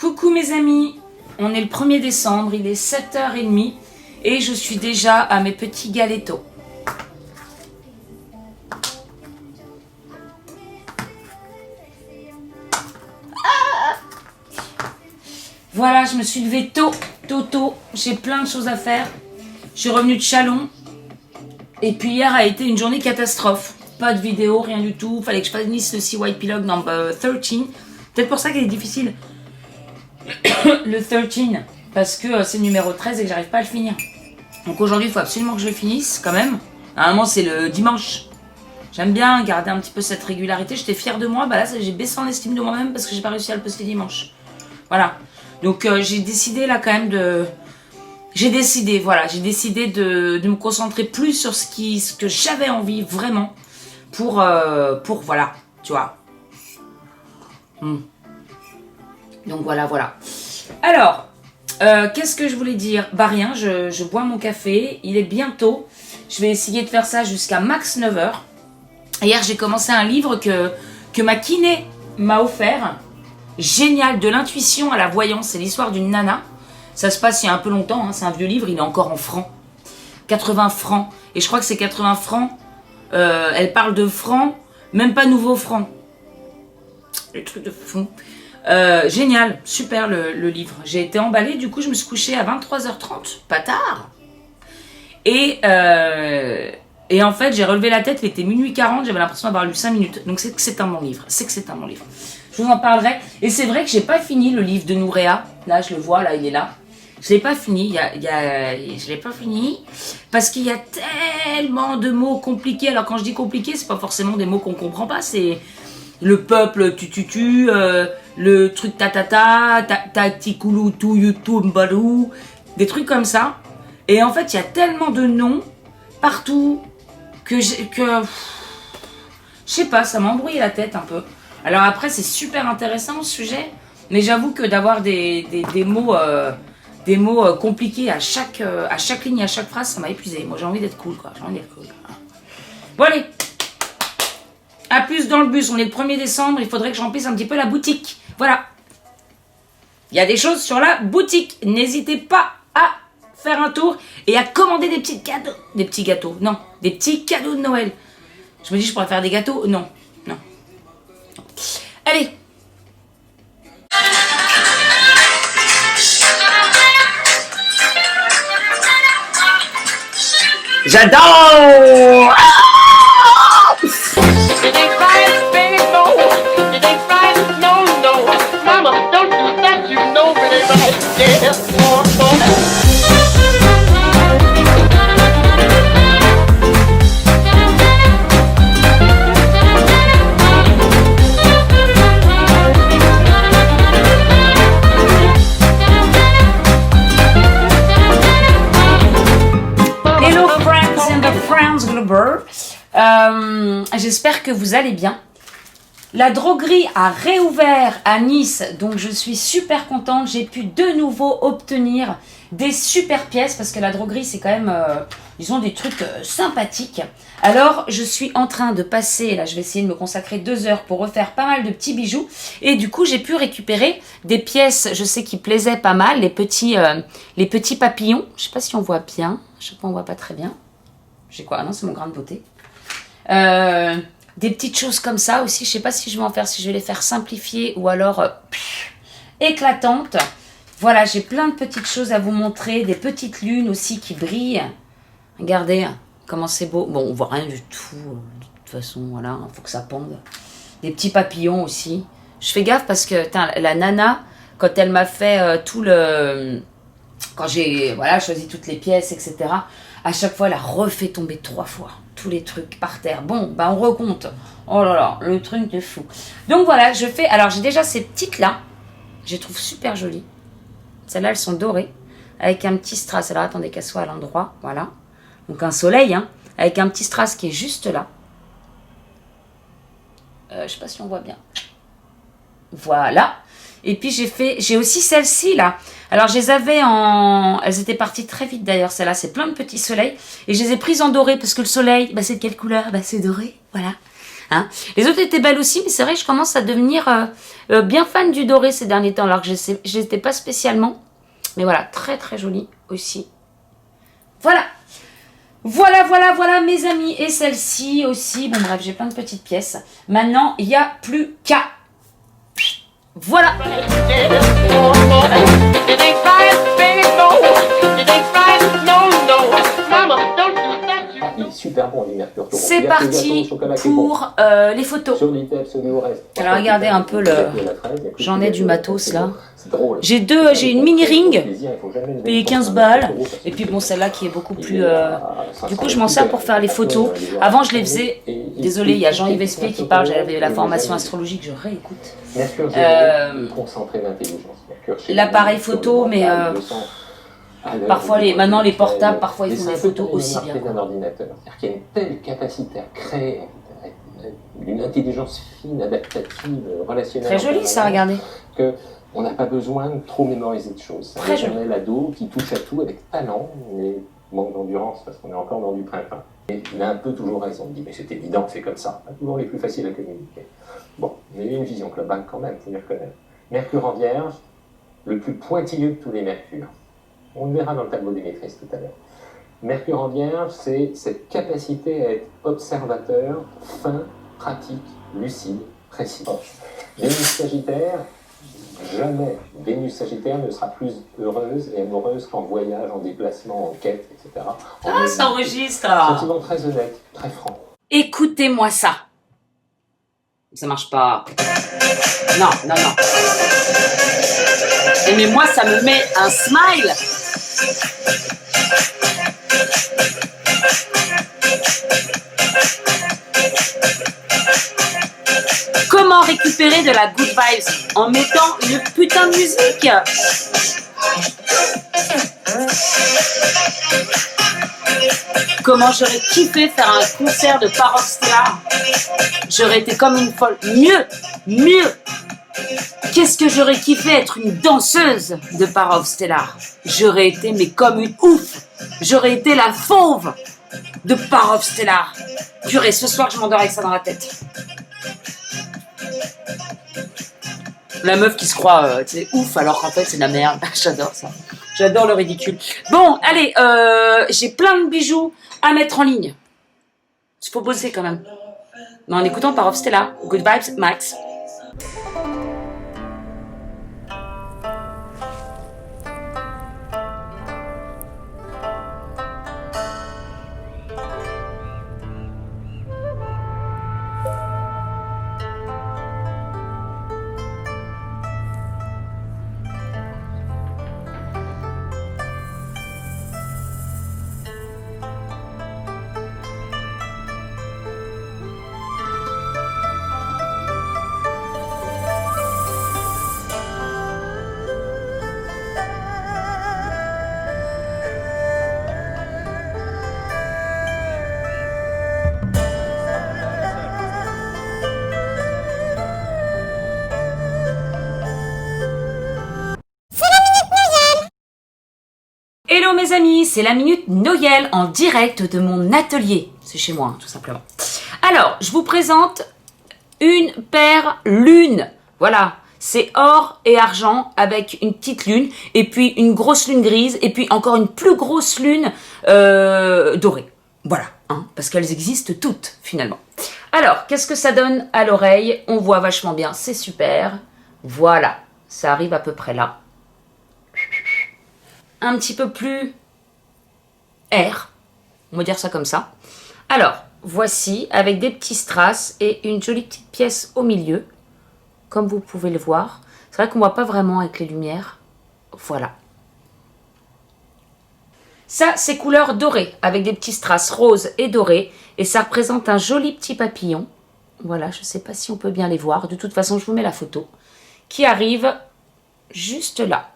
Coucou mes amis, on est le 1er décembre, il est 7h30 et je suis déjà à mes petits galetos. Voilà, je me suis levée tôt, j'ai plein de choses à faire. Je suis revenue de Chalon et puis hier a été une journée catastrophe. Pas de vidéo, rien du tout, fallait que je finisse le Sea White Pilog number 13. Peut-être pour ça qu'il est difficile. Le 13, parce que c'est le numéro 13 et que j'arrive pas à le finir. Donc aujourd'hui, il faut absolument que je le finisse quand même. À un moment, c'est le dimanche. J'aime bien garder un petit peu cette régularité. J'étais fière de moi. Bah là, j'ai baissé en estime de moi-même parce que j'ai pas réussi à le poster dimanche. Voilà. Donc j'ai décidé là quand même de... J'ai décidé de me concentrer plus sur ce que j'avais envie vraiment pour voilà, tu vois. Donc voilà. Alors, qu'est-ce que je voulais dire? Bah rien, je bois mon café, il est bientôt. Je vais essayer de faire ça jusqu'à max 9h. Hier, j'ai commencé un livre que ma kiné m'a offert. Génial, de l'intuition à la voyance. C'est l'histoire d'une nana. Ça se passe il y a un peu longtemps, hein, c'est un vieux livre, il est encore en francs. 80 francs. Et je crois que c'est 80 francs. Elle parle de francs, même pas nouveaux francs. Le truc de fou. Génial, super le livre. J'ai été emballée, du coup je me suis couchée à 23h30, pas tard. Et en fait j'ai relevé la tête, il était minuit 40, j'avais l'impression d'avoir lu 5 minutes. Donc c'est que c'est un bon livre, Je vous en parlerai. Et c'est vrai que j'ai pas fini le livre de Nouréa. Là je le vois, là il est là. Je l'ai pas fini, je l'ai pas fini parce qu'il y a tellement de mots compliqués. Alors quand je dis compliqués, c'est pas forcément des mots qu'on comprend pas, c'est le peuple le truc tatikoulou tout youtube balou, des trucs comme ça. Et en fait, il y a tellement de noms partout que je sais pas, ça m'a embrouillé la tête un peu. Alors après, c'est super intéressant ce sujet, mais j'avoue que d'avoir des mots compliqués à chaque ligne, à chaque phrase, ça m'a épuisé. Moi, j'ai envie d'être cool, quoi. Bon, allez. A plus dans le bus, on est le 1er décembre, il faudrait que je remplisse un petit peu la boutique. Voilà. Il y a des choses sur la boutique. N'hésitez pas à faire un tour et à commander des petits cadeaux. Des petits cadeaux de Noël. Je me dis, je pourrais faire des gâteaux. Non. Allez. J'adore. Hello friends and the friends Glober. J'espère que vous allez bien. La droguerie a réouvert à Nice, donc je suis super contente. J'ai pu de nouveau obtenir des super pièces parce que la droguerie, c'est quand même, ils ont des trucs sympathiques. Alors, je suis en train de passer, là je vais essayer de me consacrer 2 heures pour refaire pas mal de petits bijoux. Et du coup, j'ai pu récupérer des pièces, je sais qui plaisaient pas mal, les petits papillons. Je sais pas si on voit bien, je sais pas, on voit pas très bien. J'ai quoi? Ah non, c'est mon grain de beauté. Des petites choses comme ça aussi, je sais pas si je vais en faire, si je vais les faire simplifier ou alors éclatantes. Voilà, j'ai plein de petites choses à vous montrer, des petites lunes aussi qui brillent. Regardez comment c'est beau. Bon, on voit rien du tout, de toute façon, voilà, il faut que ça pende. Des petits papillons aussi. Je fais gaffe parce que la nana, quand elle m'a fait quand j'ai choisi toutes les pièces, etc., à chaque fois, elle a refait tomber 3 fois tous les trucs par terre. Bon, bah on recompte. Oh là là, le truc de fou. Donc voilà, je fais... Alors, j'ai déjà ces petites-là. Je les trouve super jolies. Celles-là, elles sont dorées. Avec un petit strass. Alors, attendez qu'elles soient à l'endroit. Voilà. Donc, un soleil, hein. Avec un petit strass qui est juste là. Je sais pas si on voit bien. Voilà. Et puis, j'ai aussi celle-ci, là. Alors, je les avais en... Elles étaient parties très vite, d'ailleurs. Celle-là, c'est plein de petits soleils. Et je les ai prises en doré, parce que le soleil, bah, c'est de quelle couleur? Bah, c'est doré, voilà. Hein. Les autres étaient belles aussi, mais c'est vrai que je commence à devenir bien fan du doré ces derniers temps, alors que je n'étais pas spécialement. Mais voilà, très très joli aussi. Voilà. Voilà mes amis. Et celle-ci aussi. Bon bref, j'ai plein de petites pièces. Maintenant, il n'y a plus qu'à. Voilà. Super bon, c'est parti pour les photos. Alors regardez un peu le... J'en ai du matos là. J'ai une mini ring, payé 15 balles. Et puis bon, celle-là qui est beaucoup plus... Du coup, je m'en sers pour faire les photos. Avant, je les faisais... Désolé, il y a Jean-Yves Espé qui parle, j'avais la formation astrologique, je réécoute. L'appareil photo, mais... parfois, maintenant les portables, parfois ils font des photos aussi bien. Un ordinateur, c'est-à-dire qu'il y a une telle capacité à créer une intelligence fine, adaptative, relationnelle. Très joli ça, regardez. Que on n'a pas besoin de trop mémoriser de choses. Très joli. On est l'ado qui touche à tout avec talent, mais manque d'endurance parce qu'on est encore dans du printemps. Et il a un peu toujours raison. Il dit mais c'est évident que c'est comme ça. Pas toujours les plus faciles à communiquer. Bon, mais il y a une vision globale quand même, faut y reconnaître. Mercure en Vierge, le plus pointilleux de tous les mercures. On le verra dans le tableau des maîtrises tout à l'heure. Mercure en Vierge, c'est cette capacité à être observateur, fin, pratique, lucide, précis. Vénus Sagittaire, jamais Vénus Sagittaire ne sera plus heureuse et amoureuse qu'en voyage, en déplacement, en quête, etc. Ça enregistre. Sentiment très honnête, très franc. Écoutez-moi ça. Ça marche pas. Non. Mais moi, ça me met un smile. Comment récupérer de la good vibes en mettant une putain de musique? Comment j'aurais kiffé faire un concert de Parov Stellar. J'aurais été comme une folle. Mieux. Qu'est-ce que j'aurais kiffé être une danseuse de Parov Stellar. J'aurais été mais comme une ouf. J'aurais été la fauve de Parov Stellar. Purée, ce soir je m'endors avec ça dans la tête. La meuf qui se croit ouf alors qu'en fait c'est de la merde. J'adore ça. J'adore le ridicule. Bon, allez, j'ai plein de bijoux à mettre en ligne. Il faut bosser quand même. Mais en écoutant Parov Stellar. Good vibes, Max. Hello mes amis, c'est la Minute Noël en direct de mon atelier. C'est chez moi, tout simplement. Alors, je vous présente une paire lune. Voilà, c'est or et argent avec une petite lune et puis une grosse lune grise et puis encore une plus grosse lune dorée. Voilà, parce qu'elles existent toutes finalement. Alors, qu'est-ce que ça donne à l'oreille? On voit vachement bien, c'est super. Voilà, ça arrive à peu près là. Un petit peu plus air, on va dire ça comme ça. Alors, voici avec des petits strass et une jolie petite pièce au milieu, comme vous pouvez le voir. C'est vrai qu'on ne voit pas vraiment avec les lumières. Voilà. Ça, c'est couleur dorée, avec des petits strass roses et dorés, et ça représente un joli petit papillon. Voilà, je ne sais pas si on peut bien les voir. De toute façon, je vous mets la photo, qui arrive juste là.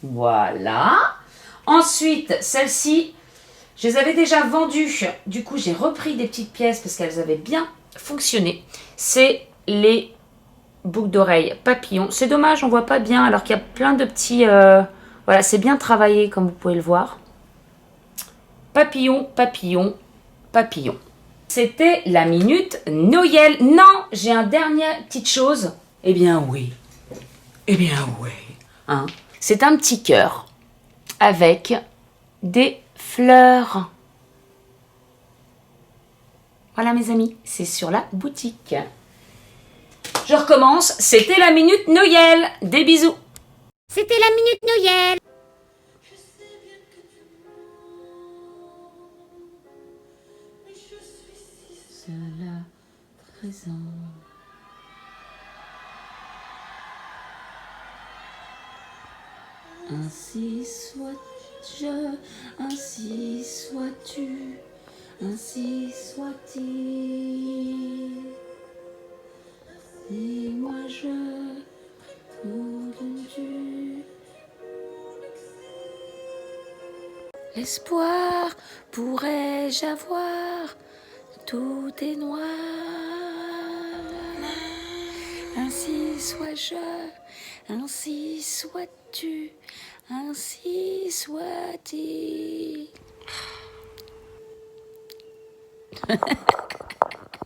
Voilà. Ensuite, celles-ci, je les avais déjà vendues. Du coup, j'ai repris des petites pièces parce qu'elles avaient bien fonctionné. C'est les boucles d'oreilles papillons. C'est dommage, on ne voit pas bien alors qu'il y a plein de petits... voilà, c'est bien travaillé comme vous pouvez le voir. Papillon, papillon, papillon. C'était la minute Noël. Non, j'ai un dernière petite chose. Eh bien oui. Eh bien oui. Hein? C'est un petit cœur avec des fleurs. Voilà mes amis, c'est sur la boutique. Je recommence, c'était la minute Noël. Des bisous. C'était la minute Noël. Seul à présent. Ainsi soit-je, ainsi sois-tu, ainsi soit-il. Et moi je tourne du. L'espoir pourrais-je avoir, tout est noir. Ainsi sois-je, ainsi sois-tu, ainsi soit-il.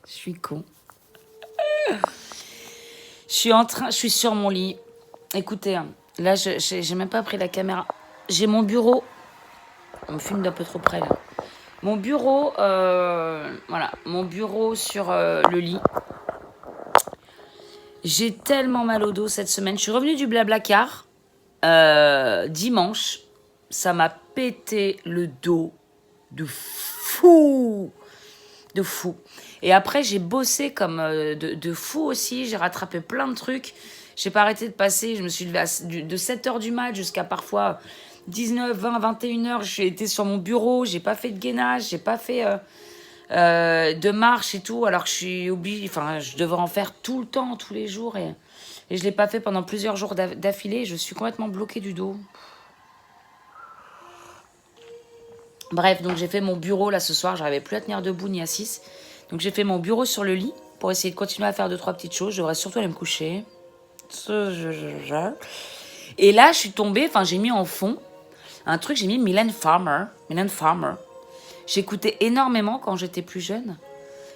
Je suis con. Je suis sur mon lit. Écoutez, hein, là, j'ai même pas pris la caméra. J'ai mon bureau. On me filme d'un peu trop près, là. Mon bureau, voilà, mon bureau sur le lit. J'ai tellement mal au dos cette semaine. Je suis revenue du Blablacar dimanche. Ça m'a pété le dos de fou. De fou. Et après, j'ai bossé comme de fou aussi. J'ai rattrapé plein de trucs. J'ai pas arrêté de passer. Je me suis levée de 7h du mat jusqu'à parfois 19, 20, 21h. J'ai été sur mon bureau. J'ai pas fait de gainage. J'ai pas fait de marche et tout. Alors que je suis obligée. Enfin, je devrais en faire tout le temps, tous les jours. Et je l'ai pas fait pendant plusieurs jours d'affilée. Je suis complètement bloquée du dos. Bref, donc j'ai fait mon bureau là ce soir. J'arrivais plus à tenir debout ni assise. Donc j'ai fait mon bureau sur le lit pour essayer de continuer à faire 2-3 petites choses. Je devrais surtout aller me coucher. Et là, je suis tombée, enfin j'ai mis en fond un truc, j'ai mis Mylène Farmer. J'écoutais énormément quand j'étais plus jeune.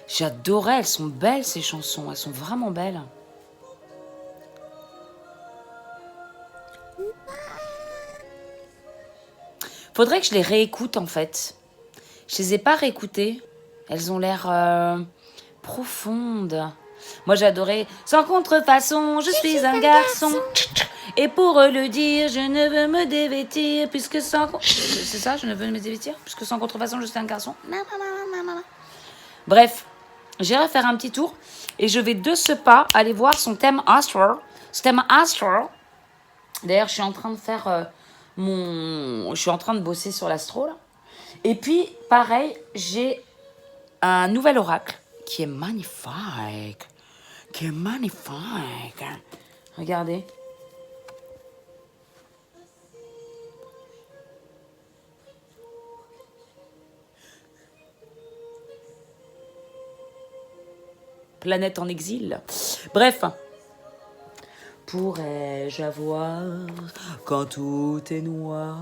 J'adorais, elles sont belles ces chansons, elles sont vraiment belles. Faudrait que je les réécoute en fait. Je les ai pas réécoutées. Elles ont l'air profondes. Moi j'adorais. Sans contrefaçon, je suis un garçon. Et pour le dire, je ne veux me dévêtir puisque sans. C'est ça, je ne veux me dévêtir puisque sans contrefaçon, je suis un garçon. Bref, j'irai faire un petit tour et je vais de ce pas aller voir son thème astral. Ce thème astral. D'ailleurs, je suis en train de faire je suis en train de bosser sur l'astro là. Et puis, pareil, j'ai un nouvel oracle qui est magnifique. Regardez. Planète en exil. Bref. Pourrais-je avoir quand tout est noir?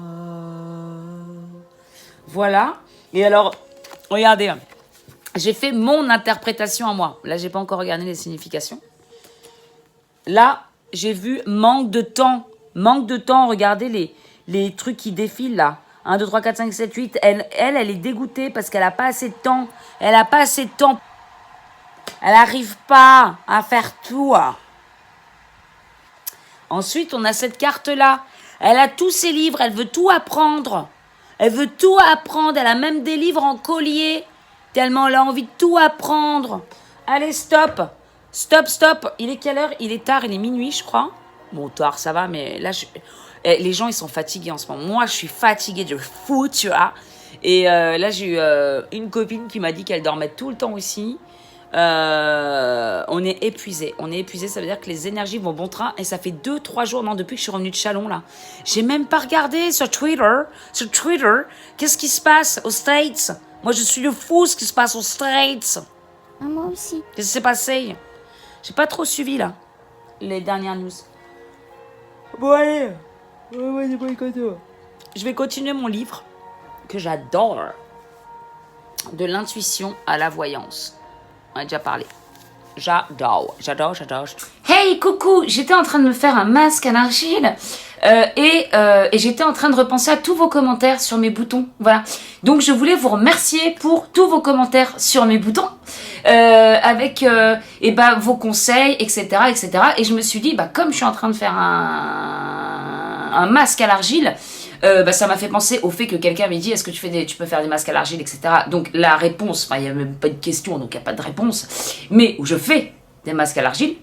Voilà. Et alors, regardez. J'ai fait mon interprétation à moi. Là, j'ai pas encore regardé les significations. Là, j'ai vu manque de temps. Manque de temps. Regardez les trucs qui défilent là. 1, 2, 3, 4, 5, 7, 8. Elle est dégoûtée parce qu'elle a pas assez de temps. Elle a pas assez de temps. Elle n'arrive pas à faire tout. Ensuite, on a cette carte-là. Elle a tous ses livres. Elle veut tout apprendre. Elle veut tout apprendre. Elle a même des livres en collier. Tellement elle a envie de tout apprendre. Allez, stop. Stop. Il est quelle heure? Il est tard, il est minuit, je crois. Bon, tard, ça va, mais là, les gens, ils sont fatigués en ce moment. Moi, je suis fatiguée de fou, tu vois. Et là, j'ai eu une copine qui m'a dit qu'elle dormait tout le temps aussi. On est épuisé. Ça veut dire que les énergies vont bon train. Et ça fait 2-3 jours, non, depuis que je suis revenue de Chalon, là. J'ai même pas regardé sur Twitter. Qu'est-ce qui se passe aux States? Moi, je suis le fou ce qui se passe aux States. Ah, moi aussi. Qu'est-ce qui s'est passé? J'ai pas trop suivi, là, les dernières news. Bon, allez. Je vais continuer mon livre, que j'adore. De l'intuition à la voyance. On a déjà parlé. J'adore. Hey, coucou, j'étais en train de me faire un masque à l'argile et j'étais en train de repenser à tous vos commentaires sur mes boutons. Voilà. Donc, je voulais vous remercier pour tous vos commentaires sur mes boutons avec vos conseils, etc., etc. Et je me suis dit, comme je suis en train de faire un masque à l'argile, ça m'a fait penser au fait que quelqu'un m'ait dit est-ce que tu peux faire des masques à l'argile, etc. Donc la réponse, il n'y a même pas de question, donc il n'y a pas de réponse, mais où je fais des masques à l'argile,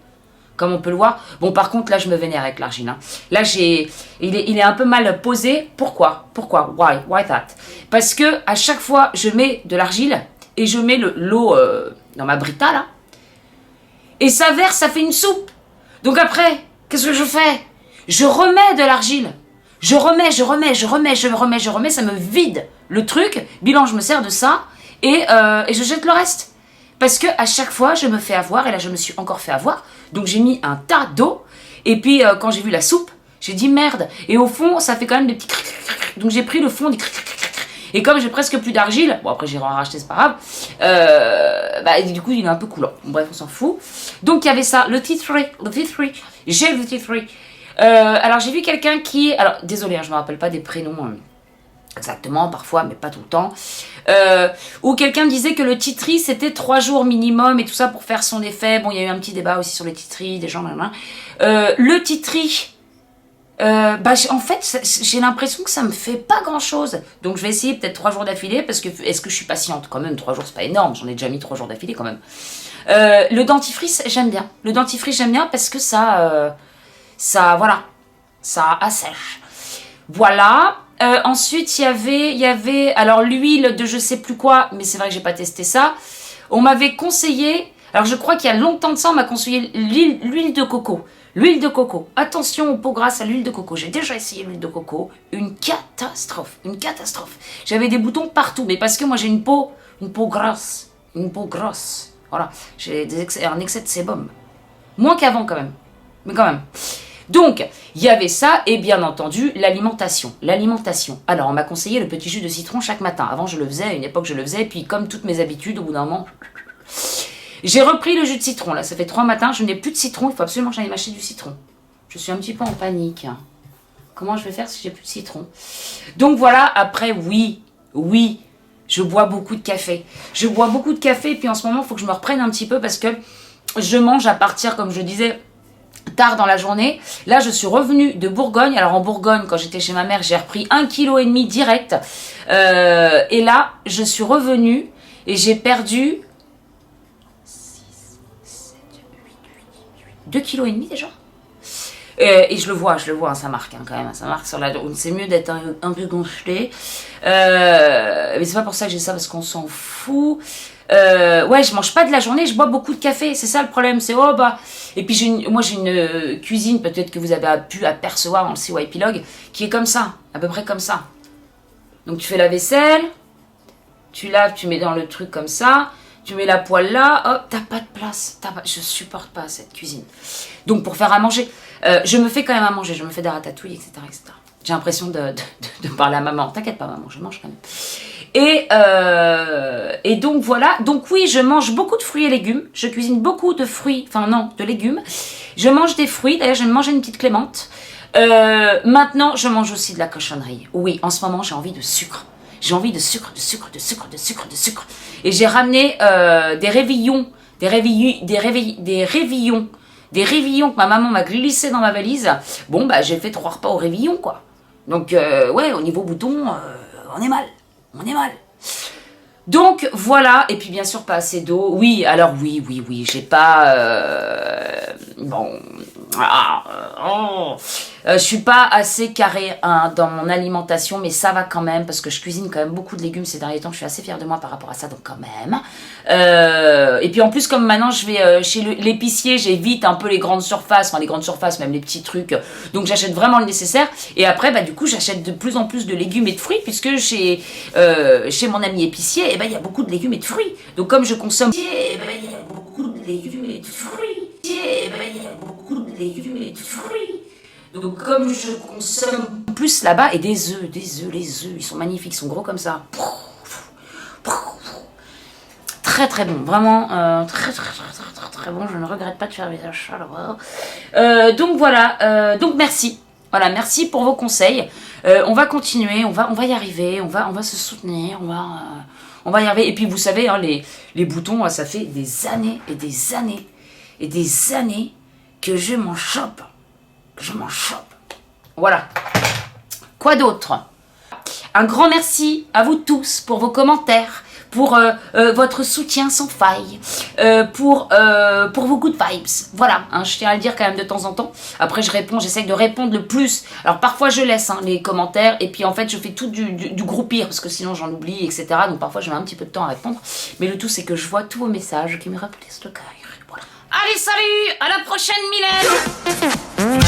comme on peut le voir. Bon, par contre, là, je me vénère avec l'argile. Hein. Là, il est un peu mal posé. Pourquoi? Why that? Parce que à chaque fois, je mets de l'argile et je mets l'eau dans ma brita, là, et ça verse, ça fait une soupe. Donc après, qu'est-ce que je fais? Je remets de l'argile. Je remets, ça me vide le truc. Bilan, je me sers de ça et je jette le reste. Parce que à chaque fois, je me fais avoir, et là, je me suis encore fait avoir. Donc, j'ai mis un tas d'eau. Et puis, quand j'ai vu la soupe, j'ai dit merde. Et au fond, ça fait quand même des petits... Donc, j'ai pris le fond des... Et comme j'ai presque plus d'argile, bon, après, j'irai en racheter, c'est pas grave. Du coup, il est un peu coulant. Bref, on s'en fout. Donc, il y avait ça, le tea tree. J'ai le tea tree. Alors j'ai vu quelqu'un qui... Alors désolé, je ne me rappelle pas des prénoms exactement, parfois, mais pas tout le temps. Où quelqu'un disait que le titri c'était 3 jours minimum et tout ça pour faire son effet. Bon, il y a eu un petit débat aussi sur le titri, des gens... le titri... en fait, j'ai l'impression que ça me fait pas grand chose. Donc je vais essayer peut-être 3 jours d'affilée parce que est-ce que je suis patiente quand même? 3 jours c'est pas énorme, j'en ai déjà mis 3 jours d'affilée quand même. Le dentifrice, j'aime bien. Le dentifrice, j'aime bien parce que ça assèche. Voilà. Ensuite, il y avait alors l'huile de je sais plus quoi, mais c'est vrai que j'ai pas testé ça. On m'avait conseillé, alors je crois qu'il y a longtemps de ça, on m'a conseillé l'huile de coco. L'huile de coco. Attention aux peaux grasses à l'huile de coco. J'ai déjà essayé l'huile de coco. Une catastrophe. J'avais des boutons partout, mais parce que moi j'ai une peau grasse. Voilà. J'ai un excès de sébum. Moins qu'avant quand même. Mais quand même. Donc, il y avait ça et bien entendu l'alimentation. Alors, on m'a conseillé le petit jus de citron chaque matin. Avant, je le faisais, à une époque, je le faisais. Puis, comme toutes mes habitudes, au bout d'un moment, j'ai repris le jus de citron. Là, ça fait 3 matins, je n'ai plus de citron. Il faut absolument que j'aille m'acheter du citron. Je suis un petit peu en panique. Comment je vais faire si j'ai plus de citron? Donc, voilà. Après, oui, je bois beaucoup de café. Et puis, en ce moment, il faut que je me reprenne un petit peu parce que je mange à partir, comme je disais, tard dans la journée. Là, je suis revenue de Bourgogne. Alors, en Bourgogne, quand j'étais chez ma mère, j'ai repris 1,5 kg direct. Et là, je suis revenue et j'ai perdu 2,5 kg déjà. Et je le vois, ça marque quand même. Ça marque sur la... C'est mieux d'être un peu gonflé. Mais c'est pas pour ça que j'ai ça, parce qu'on s'en fout. Je mange pas de la journée, je bois beaucoup de café, c'est ça le problème, c'est et puis moi j'ai une cuisine, peut-être que vous avez pu apercevoir dans le CY Epilogue, qui est comme ça, à peu près comme ça. Donc tu fais la vaisselle, tu laves, tu mets dans le truc comme ça, tu mets la poêle là, hop, t'as pas de place, je supporte pas cette cuisine. Donc pour faire à manger, je me fais quand même à manger, je me fais des ratatouilles, etc. J'ai l'impression de parler à maman, t'inquiète pas maman, je mange quand même. Et donc voilà, donc oui, je mange beaucoup de fruits et légumes, je cuisine beaucoup de fruits, de légumes. Je mange des fruits, d'ailleurs je vais me manger une petite clémente. Maintenant, je mange aussi de la cochonnerie. Oui, en ce moment, j'ai envie de sucre. J'ai envie de sucre. Et j'ai ramené des réveillons que ma maman m'a glissé dans ma valise. Bon, j'ai fait 3 repas au réveillon, quoi. Donc, au niveau bouton, on est mal. Donc, voilà. Et puis, bien sûr, pas assez d'eau. Oui, alors, oui. J'ai pas... je suis pas assez carrée dans mon alimentation, mais ça va quand même, parce que je cuisine quand même beaucoup de légumes ces derniers temps. Je suis assez fière de moi par rapport à ça, donc quand même. Et puis en plus, comme maintenant je vais chez l'épicier, j'évite un peu les grandes surfaces, même les petits trucs. Donc j'achète vraiment le nécessaire. Et après, du coup, j'achète de plus en plus de légumes et de fruits, puisque chez mon ami épicier, il y a beaucoup de légumes et de fruits. Donc comme je consomme... il y a beaucoup de légumes et de fruits. Donc comme je consomme plus là-bas, et des œufs, les œufs, ils sont magnifiques, ils sont gros comme ça. très très bon, vraiment très bon, je ne regrette pas de faire mes achats là-bas. Donc voilà, donc merci. Voilà, merci pour vos conseils. On va continuer, on va y arriver, on va se soutenir, on va y arriver. Et puis vous savez, hein, les boutons, ça fait des années et des années et des années que je m'en chope. Voilà. Quoi d'autre? Un grand merci à vous tous pour vos commentaires, pour votre soutien sans faille, pour vos good vibes. Voilà, hein, je tiens à le dire quand même de temps en temps. Après je réponds, j'essaie de répondre le plus. Alors parfois je laisse les commentaires et puis en fait je fais tout du groupir parce que sinon j'en oublie, etc. Donc parfois je mets un petit peu de temps à répondre. Mais le tout c'est que je vois tous vos messages qui me remplissent le cœur. Voilà. Allez, salut, à la prochaine Mylène.